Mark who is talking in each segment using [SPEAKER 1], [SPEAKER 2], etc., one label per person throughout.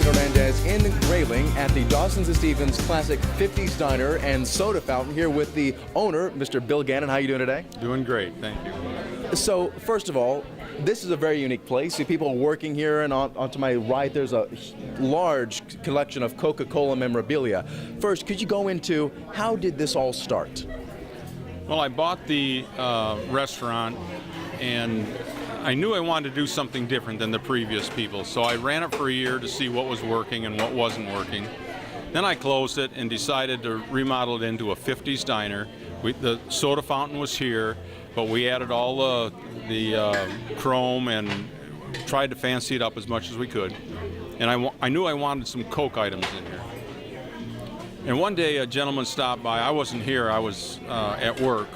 [SPEAKER 1] Remington Hernandez in Grayling at the Dawson and Stevens Classic 50s Diner and Soda Fountain here with the owner, Mr. Bill Gannon. How are you doing today?
[SPEAKER 2] Doing great, thank you.
[SPEAKER 1] So, first of all, this is a very unique place. See people working here, and onto my right, there's a large collection of Coca-Cola memorabilia. First, could you go into how did this all start?
[SPEAKER 2] Well, I bought the restaurant, and I knew I wanted to do something different than the previous people, so I ran it for a year to see what was working and what wasn't working. Then I closed it and decided to remodel it into a 50s diner. The soda fountain was here, but we added all the chrome and tried to fancy it up as much as we could. And I knew I wanted some Coke items in here. And one day a gentleman stopped by. I wasn't here, I was at work,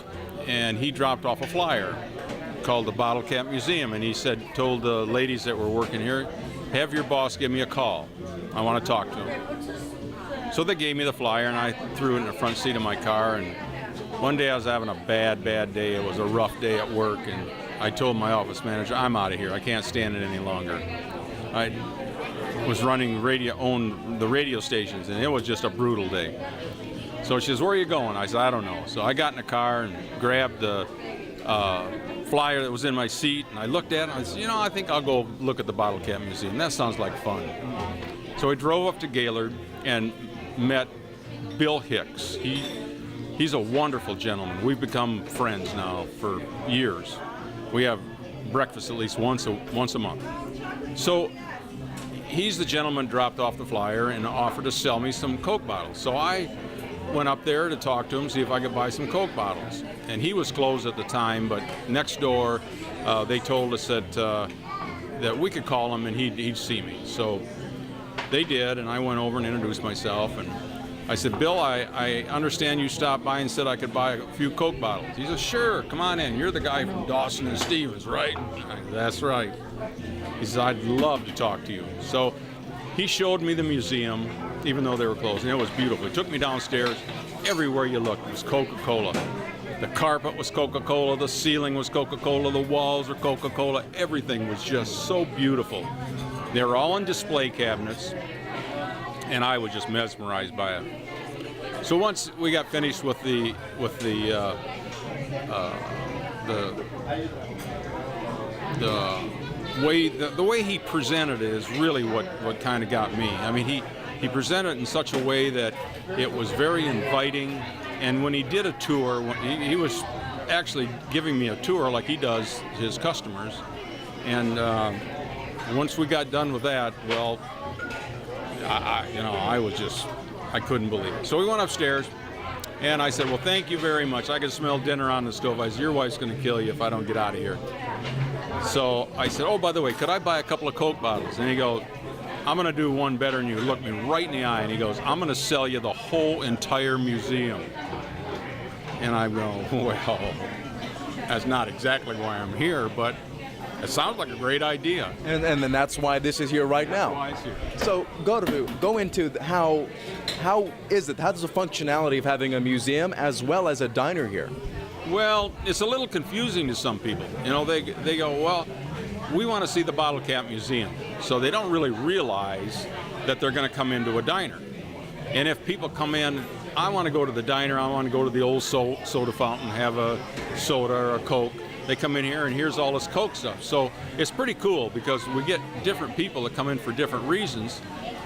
[SPEAKER 2] and he dropped off a flyer called the Bottle Cap Museum, and he told the ladies that were working here, have your boss give me a call. I want to talk to him. So they gave me the flyer, and I threw it in the front seat of my car, and one day I was having a bad day. It was a rough day at work, and I told my office manager, I'm out of here. I can't stand it any longer. I was running owned the radio stations, and it was just a brutal day. So she says, where are you going? I said, I don't know. So I got in the car and grabbed the flyer that was in my seat, and I looked at it, and I said, I think I'll go look at the Bottle Cap Museum. That sounds like fun. So I drove up to Gaylord and met Bill Hicks. He's a wonderful gentleman. We've become friends now for years. We have breakfast at least once a month. So he's the gentleman who dropped off the flyer and offered to sell me some Coke bottles. So I went up there to talk to him, see if I could buy some Coke bottles. And he was closed at the time, but next door they told us that we could call him and he'd see me. So they did, and I went over and introduced myself, and I said, Bill, I understand you stopped by and said I could buy a few Coke bottles. He said, sure, come on in. You're the guy from Dawson and Stevens, right? That's right. He said, I'd love to talk to you. So he showed me the museum, even though they were closed, and it was beautiful. He took me downstairs. Everywhere you looked was Coca-Cola. The carpet was Coca-Cola, the ceiling was Coca-Cola, the walls were Coca-Cola. Everything was just so beautiful. They were all in display cabinets, and I was just mesmerized by it. So once we got finished with the way he presented it is really what kind of got me. I mean, he presented it in such a way that it was very inviting, and when he did a tour, he was actually giving me a tour like he does his customers, and once we got done with that, well, I couldn't believe it. So we went upstairs, and I said, well, thank you very much. I can smell dinner on the stove. I said, your wife's going to kill you if I don't get out of here. So I said, oh, by the way, could I buy a couple of Coke bottles? And he goes, I'm going to do one better than you. He looked me right in the eye, and he goes, I'm going to sell you the whole entire museum. And I go, well, that's not exactly why I'm here, but it sounds like a great idea.
[SPEAKER 1] And then that's why this is here right now.
[SPEAKER 2] That's why it's here.
[SPEAKER 1] So go into how does the functionality of having a museum as well as a diner here?
[SPEAKER 2] Well, it's a little confusing to some people. They go, well, we want to see the Bottle Cap Museum. So they don't really realize that they're going to come into a diner. And if people come in, I want to go to the diner, I want to go to the old soda fountain, have a soda or a Coke. They come in here and here's all this Coke stuff. So it's pretty cool because we get different people that come in for different reasons.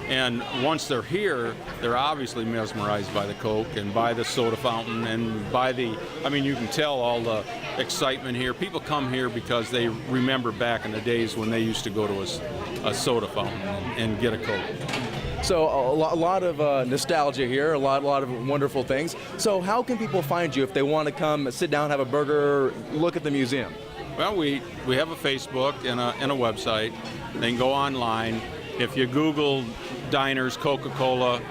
[SPEAKER 2] And once they're here, they're obviously mesmerized by the Coke and by the soda fountain and you can tell all the excitement here. People come here because they remember back in the days when they used to go to a soda fountain and get a Coke.
[SPEAKER 1] So a lot of nostalgia here, a lot of wonderful things. So how can people find you if they want to come sit down, have a burger, look at the museum?
[SPEAKER 2] Well, we have a Facebook and a website. They can go online. If you Google diners, Coca-Cola,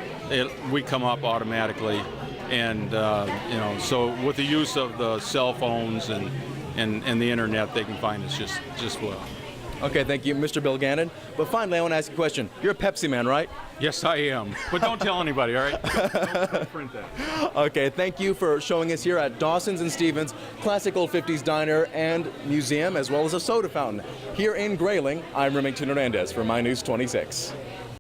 [SPEAKER 2] we come up automatically. And so with the use of the cell phones and the internet, they can find us just well.
[SPEAKER 1] Okay, thank you, Mr. Bill Gannon. But finally, I want to ask you a question. You're a Pepsi man, right?
[SPEAKER 2] Yes, I am. But don't tell anybody, all right? Don't print that.
[SPEAKER 1] Okay, thank you for showing us here at Dawson's and Stevens Classic Old 50s Diner and Museum, as well as a soda fountain. Here in Grayling, I'm Remington Hernandez for My News 26.